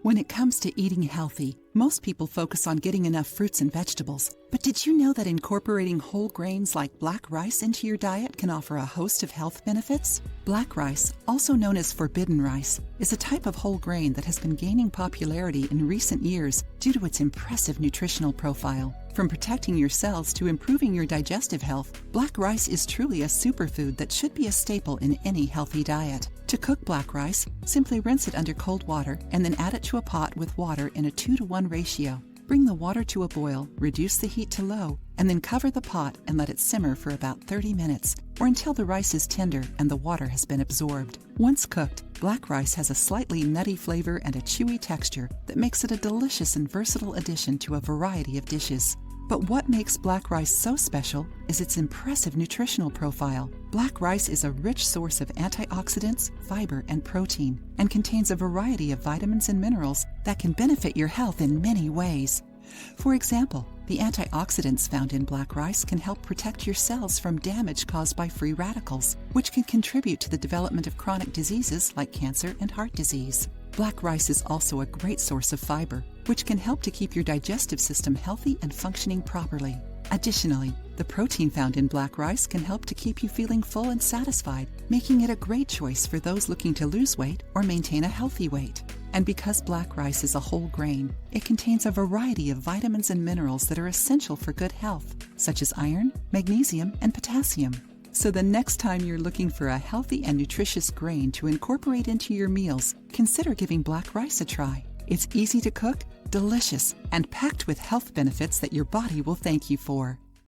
When it comes to eating healthy, most people focus on getting enough fruits and vegetables. But did you know that incorporating whole grains like black rice into your diet can offer a host of health benefits? Black rice, also known as forbidden rice, is a type of whole grain that has been gaining popularity in recent years due to its impressive nutritional profile. From protecting your cells to improving your digestive health, black rice is truly a superfood that should be a staple in any healthy diet. To cook black rice, simply rinse it under cold water and then add it to a pot with water in a 2-to-1 ratio. Bring the water to a boil, reduce the heat to low, and then cover the pot and let it simmer for about 30 minutes, or until the rice is tender and the water has been absorbed. Once cooked, black rice has a slightly nutty flavor and a chewy texture that makes it a delicious and versatile addition to a variety of dishes. But what makes black rice so special is its impressive nutritional profile. Black rice is a rich source of antioxidants, fiber, and protein, and contains a variety of vitamins and minerals that can benefit your health in many ways. For example, the antioxidants found in black rice can help protect your cells from damage caused by free radicals, which can contribute to the development of chronic diseases like cancer and heart disease. Black rice is also a great source of fiber, which can help to keep your digestive system healthy and functioning properly. Additionally, the protein found in black rice can help to keep you feeling full and satisfied, making it a great choice for those looking to lose weight or maintain a healthy weight. And because black rice is a whole grain, it contains a variety of vitamins and minerals that are essential for good health, such as iron, magnesium, and potassium. So the next time you're looking for a healthy and nutritious grain to incorporate into your meals, consider giving black rice a try. It's easy to cook, delicious, and packed with health benefits that your body will thank you for.